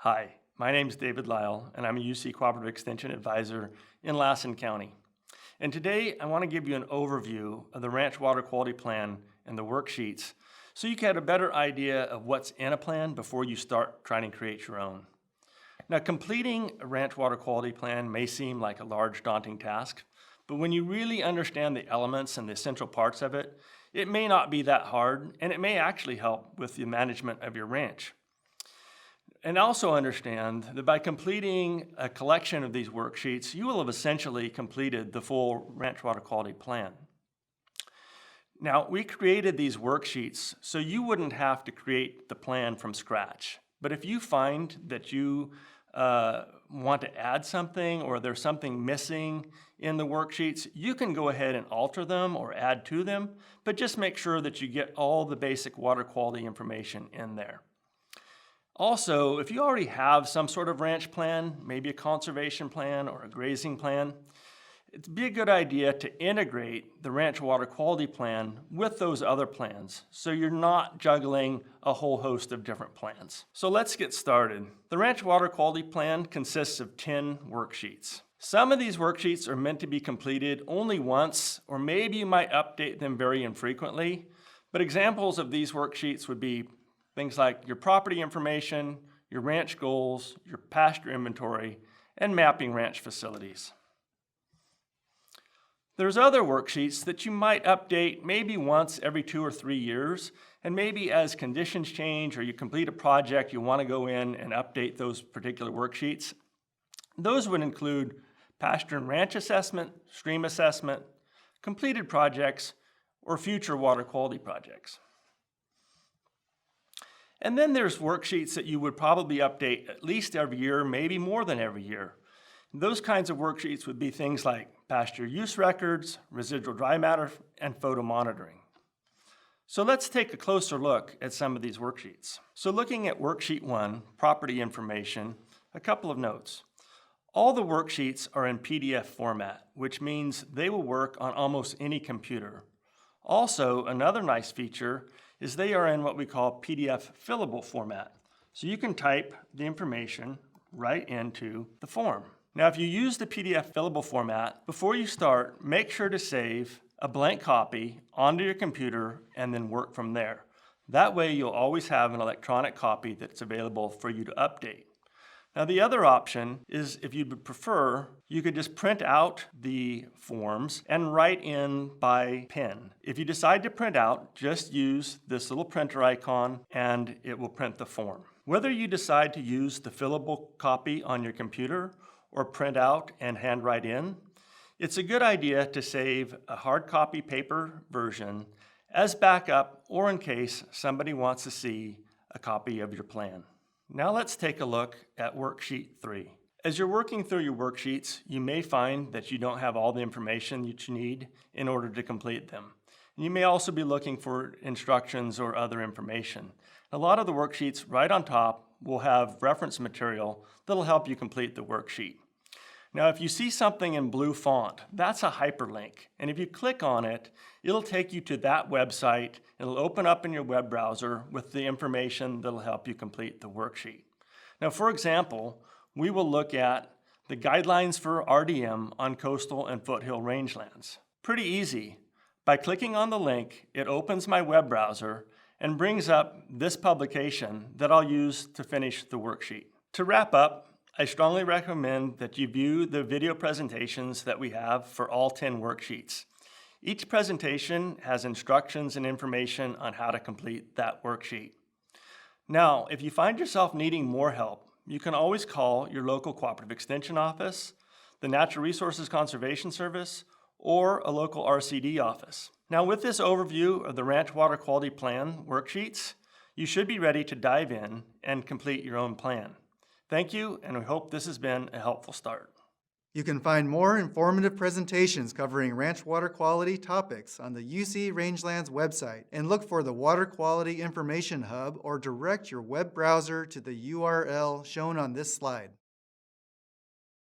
Hi, my name is David Lile, and I'm a UC Cooperative Extension Advisor in Lassen County. And today I want to give you an overview of the Ranch Water Quality Plan and the worksheets so you can have a better idea of what's in a plan before you start trying to create your own. Now, completing a ranch water quality plan may seem like a large, daunting task, but when you really understand the elements and the essential parts of it, it may not be that hard, and it may actually help with the management of your ranch. And also understand that by completing a collection of these worksheets, you will have essentially completed the full ranch water quality plan. Now, we created these worksheets so you wouldn't have to create the plan from scratch. But if you find that you want to add something or there's something missing in the worksheets, you can go ahead and alter them or add to them, but just make sure that you get all the basic water quality information in there. Also, if you already have some sort of ranch plan, maybe a conservation plan or a grazing plan, it'd be a good idea to integrate the ranch water quality plan with those other plans so you're not juggling a whole host of different plans. So let's get started. The ranch water quality plan consists of 10 worksheets. Some of these worksheets are meant to be completed only once, or maybe you might update them very infrequently, but examples of these worksheets would be things like your property information, your ranch goals, your pasture inventory, and mapping ranch facilities. There's other worksheets that you might update maybe once every 2 or 3 years, and maybe as conditions change or you complete a project, you want to go in and update those particular worksheets. Those would include pasture and ranch assessment, stream assessment, completed projects, or future water quality projects. And then there's worksheets that you would probably update at least every year, maybe more than every year. Those kinds of worksheets would be things like pasture use records, residual dry matter, and photo monitoring. So let's take a closer look at some of these worksheets. So looking at worksheet 1, property information, a couple of notes. All the worksheets are in PDF format, which means they will work on almost any computer. Also, another nice feature is they are in what we call PDF fillable format. So you can type the information right into the form. Now, if you use the PDF fillable format, before you start, make sure to save a blank copy onto your computer and then work from there. That way, you'll always have an electronic copy that's available for you to update. Now, the other option is, if you would prefer, you could just print out the forms and write in by pen. If you decide to print out, just use this little printer icon and it will print the form. Whether you decide to use the fillable copy on your computer or print out and handwrite in, it's a good idea to save a hard copy paper version as backup or in case somebody wants to see a copy of your plan. Now let's take a look at worksheet 3. As you're working through your worksheets, you may find that you don't have all the information that you need in order to complete them. You may also be looking for instructions or other information. A lot of the worksheets right on top will have reference material that'll help you complete the worksheet. Now, if you see something in blue font, that's a hyperlink. And if you click on it, it'll take you to that website. It'll open up in your web browser with the information that'll help you complete the worksheet. Now, for example, we will look at the guidelines for RDM on coastal and foothill rangelands. Pretty easy. By clicking on the link, it opens my web browser and brings up this publication that I'll use to finish the worksheet. To wrap up, I strongly recommend that you view the video presentations that we have for all 10 worksheets. Each presentation has instructions and information on how to complete that worksheet. Now, if you find yourself needing more help, you can always call your local Cooperative Extension office, the Natural Resources Conservation Service, or a local RCD office. Now, with this overview of the Ranch Water Quality Plan worksheets, you should be ready to dive in and complete your own plan. Thank you, and we hope this has been a helpful start. You can find more informative presentations covering ranch water quality topics on the UC Rangelands website, and look for the Water Quality Information Hub or direct your web browser to the URL shown on this slide.